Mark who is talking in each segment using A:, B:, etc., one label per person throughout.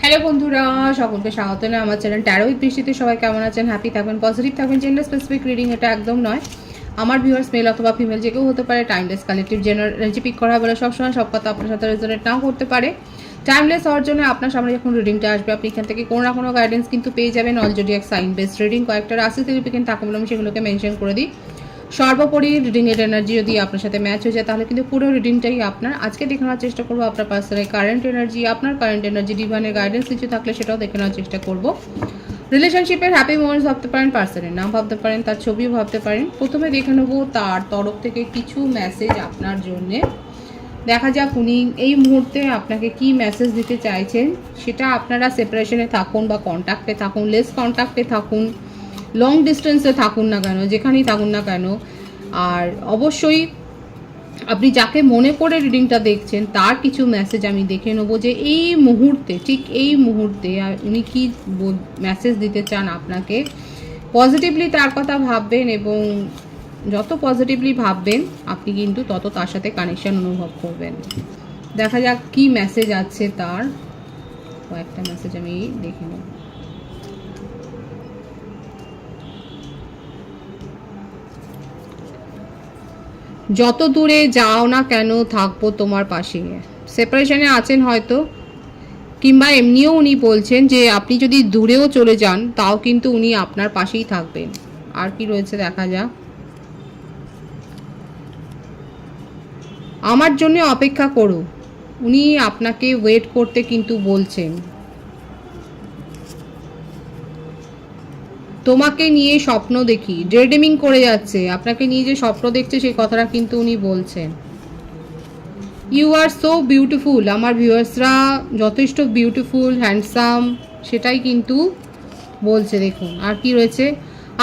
A: Hello বন্ধুরা, সকলকে স্বাগত জানাই আমার চ্যানেল ট্যারো উইথ বৃষ্টিতে। সবাই কেমন আছেন? হ্যাপি থাকবেন, পজিটিভ থাকবেন। জেন্ডার স্পেসিফিক রিডিং এটা একদম নয়। আমার ভিউয়ার্স মেল অথবা ফিমেল যে কেউ হতে পারে। Timeless collective general energy pick করা বলে সবসময় সব কথা আপনার সাথে রেজোনেট নাও করতে পারে। টাইমলেস হওয়ার জন্য আপনার সামনে যখন রিডিংটা আসবে আপনি এখান থেকে কোনো না কোনো গাইডেন্স কিন্তু পেয়ে যাবেন। অলরেডি এক সাইন বেসড রিডিং কয়েকটা রাশি সিগনিফিকেন্ট থাকে বলে আমি সেগুলোকে মেনশন করে দিই। সর্বোপরি রিডিংয়ের এনার্জি যদি আপনার সাথে ম্যাচ হয়ে যায় তাহলে কিন্তু পুরো রিডিংটাই আপনার। আজকে দেখে নেওয়ার চেষ্টা করবো আপনার পার্সোনাল কারেন্ট এনার্জি, আপনার কারেন্ট এনার্জি ডিভাইনের গাইডেন্স কিছু থাকলে সেটাও দেখে নেওয়ার চেষ্টা করবো। রিলেশনশিপের হ্যাপি মোমেন্টস ভাবতে পারেন, পার্সনের নাম ভাবতে পারেন, তার ছবিও ভাবতে পারেন। প্রথমে দেখে নেবো তার তরফ থেকে কিছু মেসেজ আপনার জন্যে। দেখা যাক উনি এই মুহূর্তে আপনাকে কি মেসেজ দিতে চাইছেন। সেটা আপনারা সেপারেশনে থাকুন বা কন্ট্যাক্টে থাকুন, লেস কন্ট্যাক্টে থাকুন, লং ডিস্টেন্সে থাকুন না কেন, যেখানেই থাকুন না কেন। আর অবশ্যই আপনি যাকে মনে করে রিডিংটা দেখছেন তার কিছু মেসেজ আমি দেখে নেবো যে এই মুহূর্তে, ঠিক এই মুহূর্তে উনি কি মেসেজ দিতে চান আপনাকে। পজিটিভলি তার কথা ভাববেন এবং যত পজিটিভলি ভাববেন আপনি কিন্তু তত তার সাথে কানেকশন অনুভব করবেন। দেখা যাক কি মেসেজ আছে তার। কয়েকটা মেসেজ আমি দেখে নেব। যত দূরে যাও না কেন থাকবো তোমার পাশে। সেপারেশনে আছেন হয়তো, কিংবা এমনিও উনি বলছেন যে আপনি যদি দূরেও চলে যান তাও কিন্তু উনি আপনার পাশেই থাকবেন। আর কি রয়েছে দেখা যাক। আমার জন্য অপেক্ষা করো, উনি আপনাকে ওয়েট করতে কিন্তু বলছেন। তোমাকে নিয়ে স্বপ্ন দেখি, ডেড্রিমিং করে যাচ্ছে, আপনাকে নিয়ে যে স্বপ্ন দেখছে সেই কথাটা কিন্তু উনি বলছেন। ইউ আর সো বিউটিফুল, আমার ভিউয়ার্সরা যথেষ্ট বিউটিফুল, হ্যান্ডসাম সেটাই কিন্তু বলছে। দেখুন আর কি রয়েছে।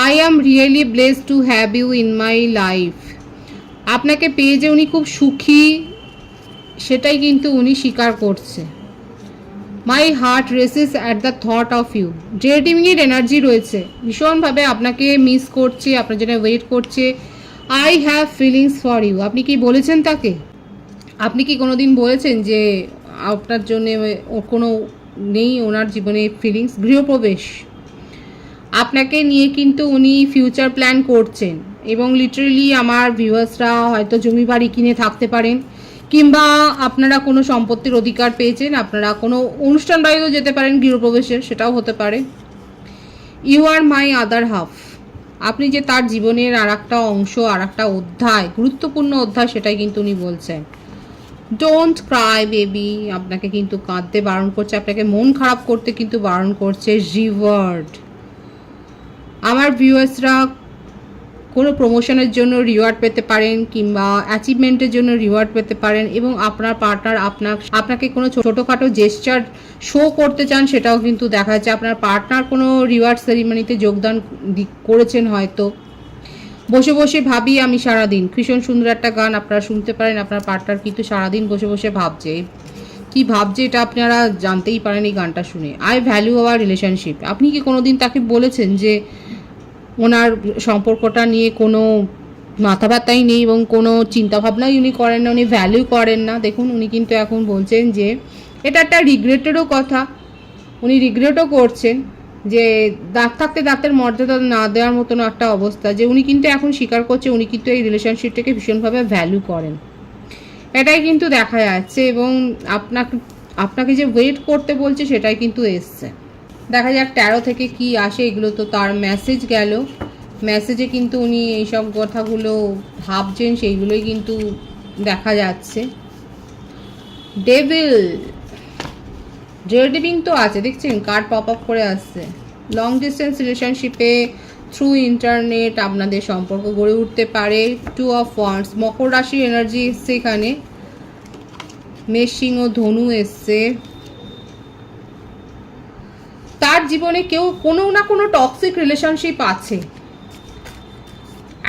A: I am really blessed to have you in my life. আপনাকে পেয়ে যে উনি খুব সুখী সেটাই কিন্তু উনি স্বীকার করছে। My heart races at the thought of you. ডেটিংয়ের এনার্জি রয়েছে, ভীষণভাবে আপনাকে মিস করছে, আপনার জন্য ওয়েট করছে। I have feelings for you. আপনি কি বলেছেন তাকে? আপনি কি কোনো দিন বলেছেন যে আপনার জন্য কোনো নেই ওনার জীবনে ফিলিংস? গৃহপ্রবেশ, আপনাকে নিয়ে কিন্তু উনি ফিউচার প্ল্যান করছেন এবং লিটারেলি আমার ভিউয়ার্সরা হয়তো জমি বাড়ি কিনে থাকতে পারেন, কিংবা আপনারা কোনো সম্পত্তির অধিকার পেয়েছেন, আপনারা কোনো অনুষ্ঠান বাড়িতেও যেতে পারেন গৃহপ্রবেশের, সেটাও হতে পারে। You are my other half. আপনি যে তার জীবনের আর একটা অংশ, আর একটা অধ্যায়, গুরুত্বপূর্ণ অধ্যায়, সেটাই কিন্তু উনি বলছেন। Don't Cry baby. আপনাকে কিন্তু কাঁদতে বারণ করছে, আপনাকে মন খারাপ করতে কিন্তু বারণ করছে। রিওয়ার্ড, আমার ভিউয়ার্সরা কোনো প্রমোশনের জন্য রিওয়ার্ড পেতে পারেন, কিংবা অ্যাচিভমেন্টের জন্য রিওয়ার্ড পেতে পারেন, এবং আপনার পার্টনার আপনাকে কোনো ছোটোখাটো জেস্চার শো করতে চান, সেটাও কিন্তু দেখা যাচ্ছে। আপনার পার্টনার কোনো রিওয়ার্ড সেরিমনিতে যোগদান করেছেন হয়তো। বসে বসে ভাবি আমি সারাদিন, ভীষণ সুন্দর একটা গান আপনারা শুনতে পারেন। আপনার পার্টনার কিন্তু সারাদিন বসে বসে ভাবছে, কি ভাবছে এটা আপনারা জানতেই পারেন এই গানটা শুনে। I value our relationship. আপনি কি কোনোদিন তাকে বলেছেন যে ওনার সম্পর্কটা নিয়ে কোনো মাথা ব্যথাই নেই এবং কোনো চিন্তাভাবনাই উনি করেন না, উনি ভ্যালু করেন না? দেখুন উনি কিন্তু এখন বলছেন যে এটা একটা রিগ্রেটেরও কথা, উনি রিগ্রেটও করছেন যে দাঁত থাকতে দাঁতের মর্যাদা না দেওয়ার মতন একটা অবস্থা, যে উনি কিন্তু এখন স্বীকার করছে উনি কিন্তু এই রিলেশনশিপটাকে ভীষণভাবে ভ্যালু করেন। এটাই কিন্তু দেখা যাচ্ছে এবং আপনাকে যে ওয়েট করতে বলছে সেটাই কিন্তু এসছে। দেখা যাক ট্যারো থেকে কি আসে। এগুলো তো তার মেসেজ গেল, মেসেজে কিন্তু উনি এইসব কথাগুলো ভাবছেন সেইগুলোই কিন্তু দেখা যাচ্ছে। ডেভিল, ডেডিং তো আছে দেখছেন, কার্ড পপ আপ করে আসছে। লং ডিস্টেন্স রিলেশনশিপে থ্রু ইন্টারনেট আপনাদের সম্পর্ক গড়ে উঠতে পারে। টু অফ ওয়ান্ডস, মকর রাশির এনার্জি এসছে এখানে, মেষ সিংহ ধনু এসছে। তার জীবনে কেউ কোনো না কোনো টক্সিক রিলেশনশিপ আছে,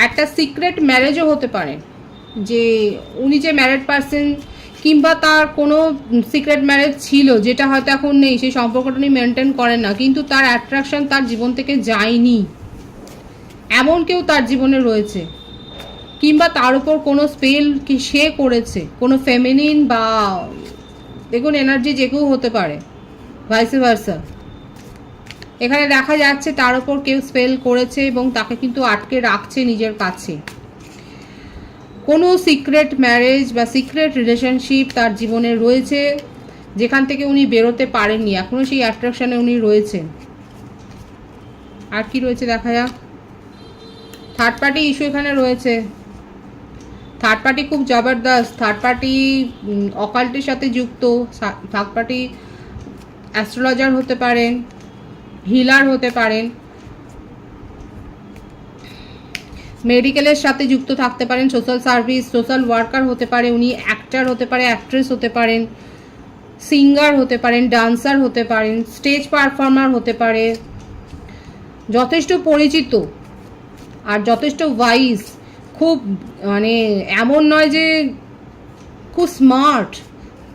A: একটা সিক্রেট ম্যারেজও হতে পারে, যে উনি যে ম্যারেড পারসন, কিংবা তার কোনো সিক্রেট ম্যারেজ ছিল যেটা হয়তো এখন নেই, সেই সম্পর্কটা উনি মেনটেন করেন না, কিন্তু তার অ্যাট্রাকশন তার জীবন থেকে যায়নি, এমন কেউ তার জীবনে রয়েছে। কিংবা তার উপর কোনো স্পেল কি সে করেছে, কোনো ফেমিনিন বা দেখুন এনার্জি যে কেউ হতে পারে, ভাইস ভার্সা। এখানে দেখা যাচ্ছে তার উপর কেউ স্পেল করেছে এবং তাকে কিন্তু আটকে রাখছে নিজের কাছে। কোনো সিক্রেট ম্যারেজ বা সিক্রেট রিলেশনশিপ তার জীবনে রয়েছে, যেখান থেকে উনি বেরোতে পারেননি, এখনও সেই অ্যাট্রাকশানে উনি রয়েছেন। আর কি রয়েছে দেখা যাক। থার্ড পার্টি ইস্যু এখানে রয়েছে। থার্ড পার্টি খুব জবরদস্ত। থার্ড পার্টি অকাল্টের সাথে যুক্ত। থার্ড পার্টি অ্যাস্ট্রোলজার হতে পারেন, হিলার হতে পারেন, মেডিকেলের সাথে যুক্ত থাকতে পারেন, সোশ্যাল সার্ভিস, সোশ্যাল ওয়ার্কার হতে পারে উনি, অ্যাক্টর হতে পারে, অ্যাক্ট্রেস হতে পারেন, সিঙ্গার হতে পারেন, ডান্সার হতে পারেন, স্টেজ পারফর্মার হতে পারে। যথেষ্ট পরিচিত আর যথেষ্ট ওয়াইজ, খুব মানে এমন নয় যে খুব স্মার্ট,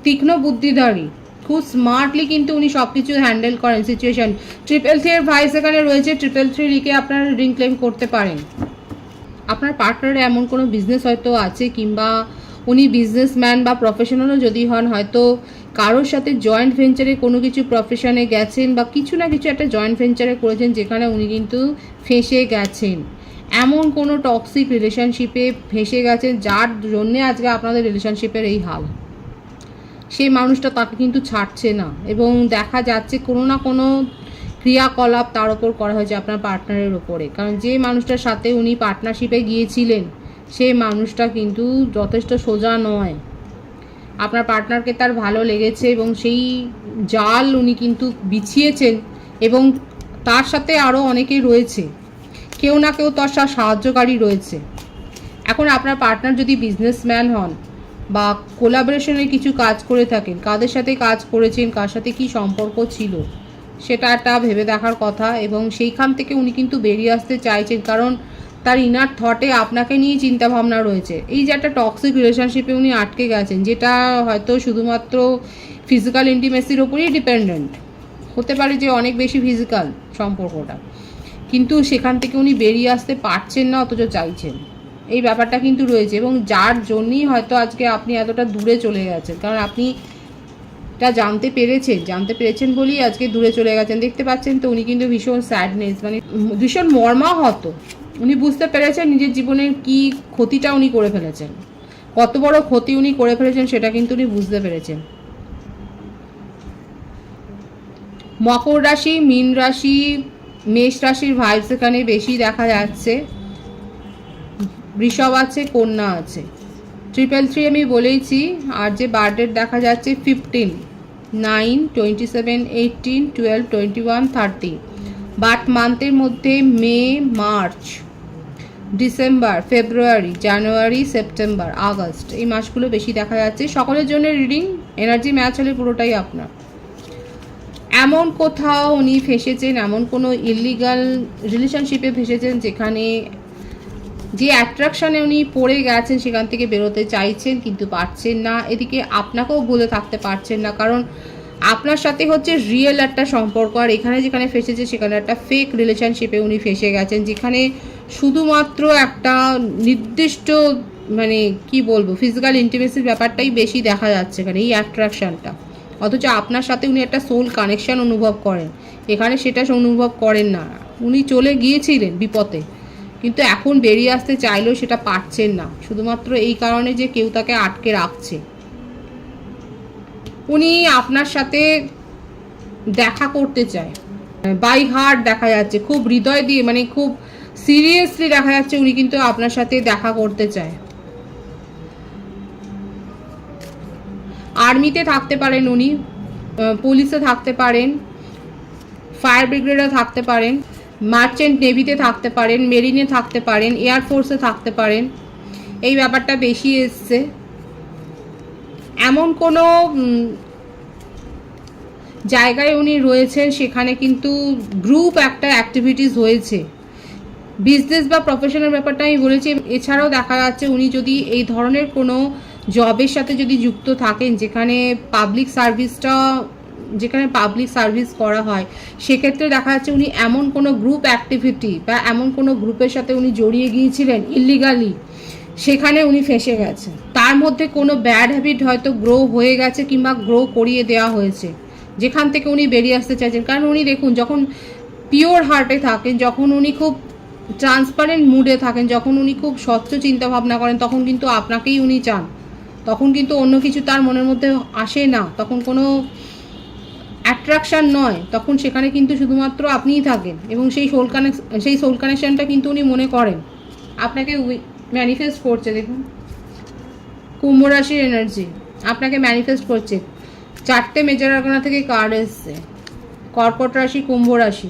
A: তীক্ষ্ণ বুদ্ধিধারী, খুব স্মার্টলি কিন্তু উনি সব কিছু হ্যান্ডেল করেন সিচুয়েশন। 333 এর ভাইস এখানে রয়েছে। 333 লিখে আপনারা রিডিং ক্লেম করতে পারেন। আপনার পার্টনারে এমন কোনো বিজনেস হয়তো আছে, কিংবা উনি বিজনেসম্যান বা প্রফেশনালও যদি হন, হয়তো কারোর সাথে জয়েন্ট ভেঞ্চারে কোনো কিছু প্রফেশনে গেছেন বা কিছু না কিছু একটা জয়েন্ট ভেঞ্চারে করেছেন, যেখানে উনি কিন্তু ফেঁসে গেছেন। এমন কোনো টক্সিক রিলেশনশিপে ফেঁসে গেছেন যার জন্যে আজকে আপনাদের রিলেশনশিপের এই হাল। সেই মানুষটা তাকে কিন্তু ছাড়ছে না এবং দেখা যাচ্ছে কোনো না কোনো ক্রিয়াকলাপ তার ওপর করা হয়েছে আপনার পার্টনারের ওপরে। কারণ যে মানুষটার সাথে উনি পার্টনারশিপে গিয়েছিলেন সেই মানুষটা কিন্তু যথেষ্ট সোজা নয়। আপনার পার্টনারকে তার ভালো লেগেছে এবং সেই জাল উনি কিন্তু বিছিয়েছেন এবং তার সাথে আরও অনেকেই রয়েছে, কেউ না কেউ তার সাহায্যকারী রয়েছে। এখন আপনার পার্টনার যদি বিজনেসম্যান হন বা কোলাবোরেশনের কিছু কাজ করে থাকেন, কাদের সাথে কাজ করেছেন, কার সাথে কি সম্পর্ক ছিল, সেটা একটা ভেবে দেখার কথা। এবং সেইখান থেকে উনি কিন্তু বেরিয়ে আসতে চাইছেন, কারণ তার ইনার থটে আপনাকে নিয়ে চিন্তাভাবনা রয়েছে। এই যে একটা টক্সিক রিলেশনশিপে উনি আটকে গেছেন, যেটা হয়তো শুধুমাত্র ফিজিক্যাল ইন্টিমেসির ওপরই ডিপেন্ডেন্ট হতে পারে, যে অনেক বেশি ফিজিক্যাল সম্পর্কটা, কিন্তু সেখান থেকে উনি বেরিয়ে আসতে পারছেন না, অথচ চাইছেন। এই ব্যাপারটা কিন্তু রয়েছে এবং যার জন্যই হয়তো আজকে আপনি এতটা দূরে চলে গেছেন, কারণ আপনি এটা জানতে পেরেছেন বলেই আজকে দূরে চলে গেছেন। দেখতে পাচ্ছেন তো উনি কিন্তু ভীষণ স্যাডনেস, মানে ভীষণ মর্মাহত। উনি বুঝতে পেরেছেন নিজের জীবনের কি ক্ষতিটা উনি করে ফেলেছেন, কত বড় ক্ষতি উনি করে ফেলেছেন সেটা কিন্তু উনি বুঝতে পেরেছেন। মকর রাশি, মীন রাশি, মেষ রাশির ভাইবস এখানে বেশি দেখা যাচ্ছে। বৃষভ আছে, কন্যা আছে। 333 আমি বলেইছি। আর যে বার্থডেট দেখা যাচ্ছে 15, 9, 27, 18, 12, 21, 30। বার্থ মান্থের মধ্যে মে, মার্চ, ডিসেম্বর, ফেব্রুয়ারি, জানুয়ারি, সেপ্টেম্বর, আগস্ট, এই মাসগুলো বেশি দেখা যাচ্ছে। সকলের জন্য রিডিং, এনার্জি ম্যাচ হলে পুরোটাই আপনার। এমন কোথাও উনি ফেসেছেন, এমন কোনো ইলিগাল রিলেশনশিপে ফেসেছেন যেখানে যে অ্যাট্রাকশানে উনি পড়ে গেছেন সেখান থেকে বেরোতে চাইছেন কিন্তু পারছেন না। এদিকে আপনাকেও ভুলে থাকতে পারছেন না, কারণ আপনার সাথে হচ্ছে রিয়েল একটা সম্পর্ক, আর এখানে যেখানে ফেসেছে সেখানে একটা ফেক রিলেশনশিপে উনি ফেসে গেছেন, যেখানে শুধুমাত্র একটা নির্দিষ্ট মানে কি বলবো ফিজিক্যাল ইন্টিমেসির ব্যাপারটাই বেশি দেখা যাচ্ছে এখানে, এই অ্যাট্রাকশানটা। অথচ আপনার সাথে উনি একটা সোল কানেকশান অনুভব করেন, এখানে সেটা অনুভব করেন না। উনি চলে গিয়েছিলেন বিপদে, কিন্তু এখন বেরিয়ে আসতে চাইলেও সেটা পারছেন না, শুধুমাত্র এই কারণে যে কেউ তাকে আটকে রাখছে। উনি আপনার সাথে দেখা করতে চায়, বাই হার্ট দেখা যাচ্ছে, খুব হৃদয় দিয়ে, মানে খুব সিরিয়াসলি দেখা যাচ্ছে উনি কিন্তু আপনার সাথে দেখা করতে চায়। আর্মিতে থাকতে পারেন উনি, পুলিশে থাকতে পারেন, ফায়ার ব্রিগেডে থাকতে পারেন, মার্চেন্ট নেভিতে থাকতে পারেন, মেরিনে থাকতে পারেন, এয়ারফোর্সে থাকতে পারেন। এই ব্যাপারটা বেশি এসছে। এমন কোনো জায়গায় উনি রয়েছেন সেখানে কিন্তু গ্রুপ একটা অ্যাক্টিভিটিস হয়েছে। বিজনেস বা প্রফেশনাল ব্যাপারটা আমি বলেছি। এছাড়াও দেখা যাচ্ছে উনি যদি এই ধরনের কোনো জবের সাথে যদি যুক্ত থাকেন যেখানে পাবলিক সার্ভিস করা হয়, সেক্ষেত্রে দেখা যাচ্ছে উনি এমন কোনো গ্রুপ অ্যাক্টিভিটি বা এমন কোনো গ্রুপের সাথে উনি জড়িয়ে গিয়েছিলেন ইলিগালি, সেখানে উনি ফেঁসে গেছেন। তার মধ্যে কোনো ব্যাড হ্যাবিট হয়তো গ্রো হয়ে গেছে কিংবা গ্রো করিয়ে দেওয়া হয়েছে, যেখান থেকে উনি বেরিয়ে আসতে চাইছেন। কারণ উনি দেখুন, যখন পিওর হার্টে থাকেন, যখন উনি খুব ট্রান্সপারেন্ট মুডে থাকেন, যখন উনি খুব স্বচ্ছ চিন্তা ভাবনা করেন, তখন কিন্তু আপনাকেই উনি চান। তখন কিন্তু অন্য কিছু তার মনের মধ্যে আসে না, তখন কোনো অ্যাট্রাকশান নয়, তখন সেখানে কিন্তু শুধুমাত্র আপনিই থাকেন। এবং সেই সোল কানেকশানটা কিন্তু উনি মনে করেন আপনাকে ম্যানিফেস্ট করছে। দেখুন, কুম্ভ রাশির এনার্জি আপনাকে ম্যানিফেস্ট করছে। 4টে মেজর আরকানা থেকে কার্ড এসছে। কর্কট রাশি, কুম্ভ রাশি,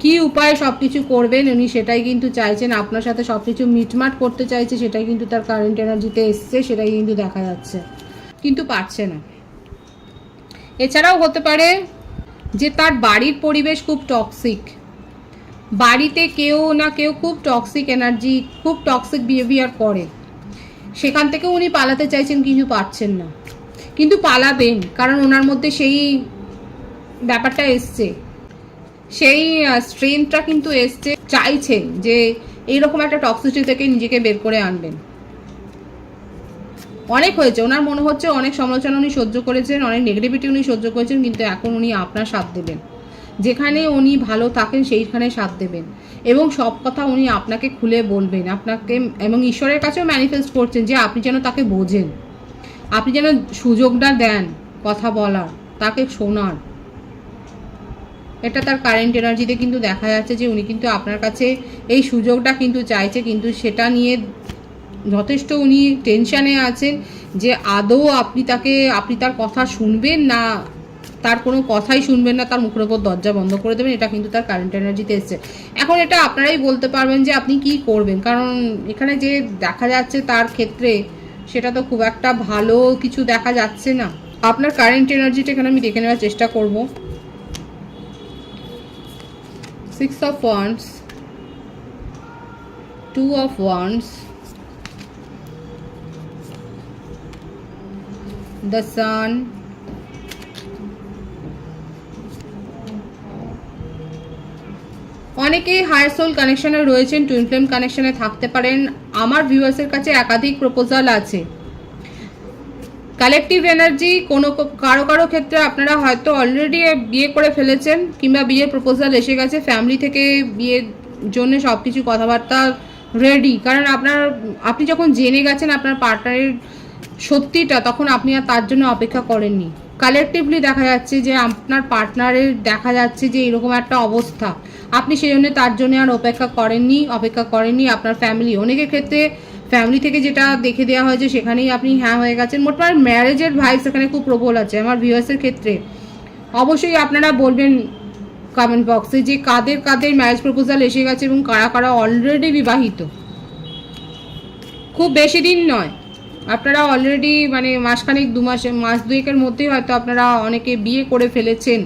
A: কি উপায়ে সব কিছু করবেন উনি সেটাই কিন্তু চাইছেন। আপনার সাথে সব কিছু মিটমাট করতে চাইছে, সেটাই কিন্তু তার কারেন্ট এনার্জিতে এসছে, সেটাই কিন্তু দেখা যাচ্ছে, কিন্তু পারছে না। এছাড়াও হতে পারে যে তার বাড়ির পরিবেশ খুব টক্সিক, বাড়িতে কেউ না কেউ খুব টক্সিক এনার্জি, খুব টক্সিক বিহেভিয়ার করে, সেখান থেকে উনি পালাতে চাইছেন কিন্তু পারছেন না। কিন্তু পালাবেন, কারণ ওনার মধ্যে সেই ব্যাপারটা এসছে, সেই স্ট্রেংথটা কিন্তু এসছে, চাইছেন যে এইরকম একটা টক্সিসিটি থেকে নিজেকে বের করে আনবেন। অনেক হয়েছে, ওনার মনে হচ্ছে অনেক সমালোচনা উনি সহ্য করেছেন, অনেক নেগেটিভিটি উনি সহ্য করেছেন, কিন্তু এখন উনি আপনার সাথ দেবেন। যেখানে উনি ভালো থাকেন সেইখানে সাথ দেবেন এবং সব কথা উনি আপনাকে খুলে বলবেন, আপনাকে, এবং ঈশ্বরের কাছেও ম্যানিফেস্ট করছেন যে আপনি যেন তাকে বোঝেন, আপনি যেন সুযোগটা দেন কথা বলার, তাকে শোনার। এটা তার কারেন্ট এনার্জিতে কিন্তু দেখা যাচ্ছে যে উনি কিন্তু আপনার কাছে এই সুযোগটা কিন্তু চাইছে, কিন্তু সেটা নিয়ে যথেষ্ট উনি টেনশানে আছেন যে আদৌ আপনি তার কথা শুনবেন না, তার কোনো কথাই শুনবেন না, তার মুখের ওপর দরজা বন্ধ করে দেবেন। এটা কিন্তু তার কারেন্ট এনার্জিতে এসছে। এখন এটা আপনারাই বলতে পারবেন যে আপনি কি করবেন, কারণ এখানে যে দেখা যাচ্ছে তার ক্ষেত্রে সেটা তো খুব একটা ভালো কিছু দেখা যাচ্ছে না। আপনার কারেন্ট এনার্জিটা এখানে আমি দেখে নেওয়ার চেষ্টা করব। 6 of Wands, 2 of Wands, the Sun, অনেকেই হায়ার সোল কানেকশনে রয়েছেন, টুইন ফ্লেম কানেকশনে থাকতে পারেন। আমার ভিউয়ার্সের কাছে একাধিক প্রপোজাল আছে। কালেকটিভ এনার্জি, কারো ক্ষেত্রে আপনারা হয়তো অলরেডি বিয়ে করে ফেলেছেন, কিংবা বিয়ের প্রপোজাল এসে গেছে, ফ্যামিলি থেকে বিয়ের জন্য সব কিছু কথাবার্তা রেডি। কারণ আপনি যখন জেনে গেছেন আপনার পার্টনারের সত্যিটা, তখন আপনি আর তার জন্য অপেক্ষা করেননি। কালেকটিভলি দেখা যাচ্ছে যে আপনার পার্টনারের দেখা যাচ্ছে যে এরকম একটা অবস্থা, আপনি সেই জন্য তার জন্য আর অপেক্ষা করেননি। আপনার ফ্যামিলি, অনেকের ক্ষেত্রে ফ্যামিলি থেকে যেটা দেখে দেওয়া হয়েছে সেখানেই আপনি হ্যাঁ হয়ে গেছেন। মোটমাট ম্যারেজের ভাইবস এখানে খুব প্রবল আছে আমার ভিউয়ার্সের ক্ষেত্রে। অবশ্যই আপনারা বলবেন কমেন্ট বক্সে যে কাদের ম্যারেজ প্রপোজাল এসে গেছে এবং কারা অলরেডি বিবাহিত। খুব বেশি দিন নয়, আপনারা অলরেডি মানে মাসখানেক, মাস দুয়েকের মধ্যেই হয়তো আপনারা অনেকে বিয়ে করে ফেলেছেন,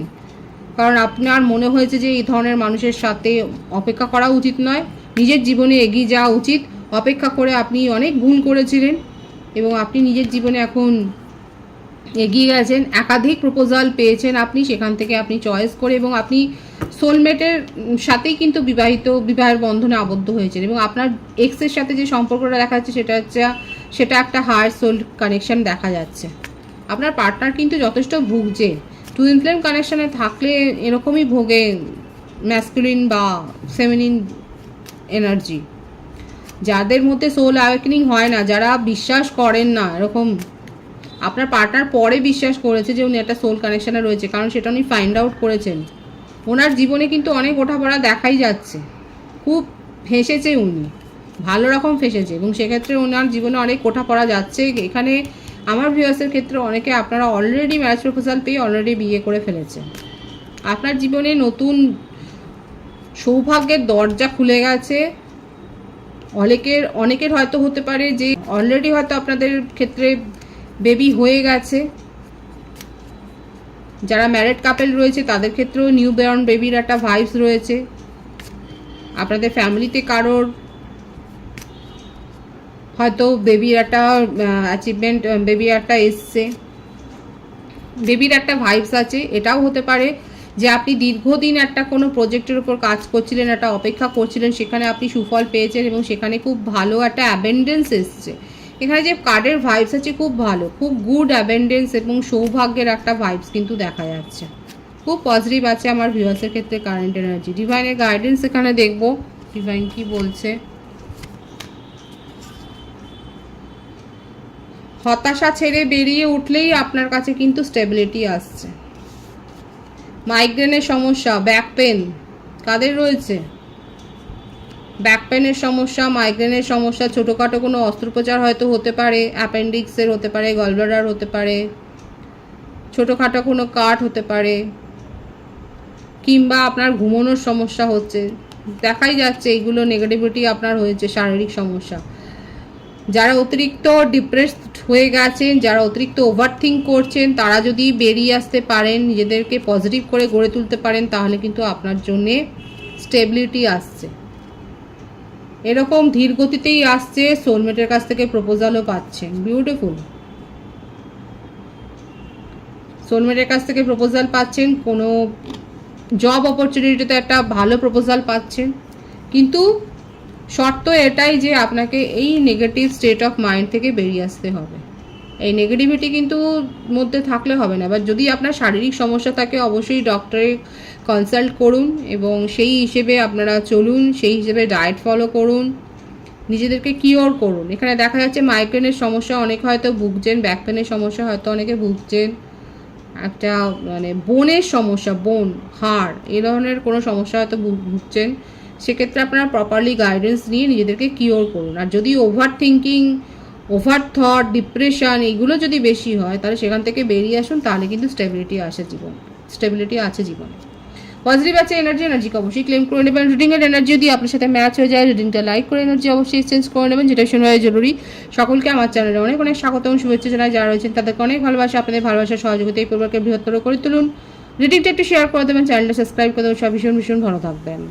A: কারণ আপনার মনে হয়েছে যে এই ধরনের মানুষের সাথে অপেক্ষা করা উচিত নয়, নিজের জীবনে এগিয়ে যাওয়া উচিত। অপেক্ষা করে আপনি অনেক ভুল করেছিলেন এবং আপনি নিজের জীবনে এখন এগিয়ে গেছেন, একাধিক প্রপোজাল পেয়েছেন আপনি, সেখান থেকে আপনি চয়েস করে, এবং আপনি সোলমেটের সাথেই কিন্তু বিবাহের বন্ধনে আবদ্ধ হয়েছেন। এবং আপনার এক্সের সাথে যে সম্পর্কটা দেখা যাচ্ছে সেটা একটা হায়ার সোল কানেকশন দেখা যাচ্ছে। আপনার পার্টনার কিন্তু যথেষ্ট ভুগছে, টুইন ফ্লেম কানেকশনে থাকলে এরকমই ভোগে, ম্যাসকুলিন বা ফেমিনিন এনার্জি। যাদের মধ্যে সোল অ্যাওয়েকেনিং হয় না, যারা বিশ্বাস করেন না এরকম, আপনার পার্টনার পরে বিশ্বাস করেছে যে উনি একটা সোল কানেকশানে রয়েছে, কারণ সেটা উনি ফাইন্ড আউট করেছেন। ওনার জীবনে কিন্তু অনেক ওঠাপড়া দেখাই যাচ্ছে, খুব ফেঁসেছে উনি, ভালো রকম ফেঁসেছে, এবং সেক্ষেত্রে ওনার জীবনে অনেক ওঠাপড়া যাচ্ছে। এখানে আমার ভিউয়ার্সের ক্ষেত্রে অনেকে আপনারা অলরেডি ম্যারেজ প্রপোজাল পেয়ে অলরেডি বিয়ে করে ফেলেছেন। আপনার জীবনে নতুন সৌভাগ্যের দরজা খুলে গেছে। অনেকের হয়তো হতে পারে যে অলরেডি হয়তো আপনাদের ক্ষেত্রে বেবি হয়ে গেছে। যারা ম্যারিড কাপল রয়েছে তাদের ক্ষেত্রেও নিউ বর্ন বেবির একটা ভাইবস রয়েছে। আপনাদের ফ্যামিলিতে কারোর হয়তো বেবির একটা অ্যাচিভমেন্ট, বেবির একটা এসছে, বেবির একটা ভাইবস আছে। এটাও হতে পারে যে আপনি দীর্ঘদিন একটা কোনো প্রজেক্টের উপর কাজ করছিলেন, একটা অপেক্ষা করছিলেন, সেখানে আপনি সুফল পেয়েছেন এবং সেখানে খুব ভালো একটা অ্যাবেন্ডেন্স এসছে। এখানে যে কার্ডের ভাইবস আছে খুব ভালো, খুব গুড অ্যাবেন্ডেন্স এবং সৌভাগ্যের একটা ভাইবস কিন্তু দেখা যাচ্ছে, খুব পজিটিভ আছে আমার ভিউয়ার্সের ক্ষেত্রে কারেন্ট এনার্জি। ডিভাইনের গাইডেন্স এখানে দেখবো ডিভাইন কি বলছে। হতাশা ছেড়ে বেরিয়ে উঠলেই আপনার কাছে কিন্তু স্টেবিলিটি আসছে। মাইগ্রেনের সমস্যা, ব্যাক পেন কাদের রয়েছে, ব্যাক পেনের সমস্যা, মাইগ্রেনের সমস্যা, ছোটোখাটো কোনো অস্ত্রোপচার হয়তো হতে পারে, অ্যাপেন্ডিক্সের হতে পারে, গলব্লাডার হতে পারে, ছোটোখাটো কোনো কাট হতে পারে, কিংবা আপনার ঘুমানোর সমস্যা হচ্ছে, দেখাই যাচ্ছে এইগুলো নেগেটিভিটি আপনার হয়েছে, শারীরিক সমস্যা। যারা অতিরিক্ত ডিপ্রেসড হয়ে গেছেন, যারা অতিরিক্ত ওভারথিঙ্ক করছেন, তারা যদি বেরিয়ে আসতে পারেন, নিজেদেরকে পজিটিভ করে গড়ে তুলতে পারেন, তাহলে কিন্তু আপনার জন্যে স্টেবিলিটি আসছে। এরকম ধীর গতিতেই আসছে, সোলমেটের কাছ থেকে প্রপোজালও পাচ্ছেন, বিউটিফুল। সোলমেটের কাছ থেকে প্রপোজাল পাচ্ছেন, কোনো জব অপরচুনিটিতে একটা ভালো প্রপোজাল পাচ্ছেন, কিন্তু শর্ত এটাই যে আপনাকে এই নেগেটিভ স্টেট অফ মাইন্ড থেকে বেরিয়ে আসতে হবে। এই নেগেটিভিটি কিন্তু মধ্যে থাকলে হবে না। এবার যদি আপনার শারীরিক সমস্যা থাকে, অবশ্যই ডক্টরে কনসাল্ট করুন এবং সেই হিসেবে আপনারা চলুন, সেই হিসেবে ডায়েট ফলো করুন, নিজেদেরকে কিওর করুন। এখানে দেখা যাচ্ছে মাইগ্রেনের সমস্যা অনেক হয়তো ভুগছেন, ব্যাক পেনের সমস্যা হয়তো অনেকে ভুগছেন, একটা মানে বোনের সমস্যা, বোন, হাড়, এই ধরনের কোনো সমস্যা হয়তো ভুগছেন। সেক্ষেত্রে আপনারা প্রপারলি গাইডেন্স নিয়ে নিজেদেরকে কিওর করুন। আর যদি over thinking, over thought, depression এগুলো যদি বেশি হয়, তাহলে সেখান থেকে বেরিয়ে আসুন, তাহলে কিন্তু স্টেবিলিটি আছে জীবনে। পজিটিভ আছে এনার্জিকে অবশ্যই ক্লেম করে নেবেন। রিডিংয়ের এনার্জি যদি আপনার সাথে ম্যাচ হয়ে যায়, রিডিংটা লাইক করে এনার্জি অবশ্যই এক্সচেঞ্জ করে নেবেন, যেটা শোনা জরুরি। সকলকে আমার চ্যানেলে অনেক অনেক স্বাগত এবং শুভেচ্ছা জানাই। যারা রয়েছেন তাদেরকে অনেক ভালোবাসা, আপনাদের ভালোবাসার সহযোগিতা এই পরিবারকে বৃহত্তর করে তুলুন। রিডিংটা একটু শেয়ার করে দেবেন, চ্যানেলটা সাবস্ক্রাইব করে দেবেন। সব ভীষণ ভীষণ ভালো থাকবেন।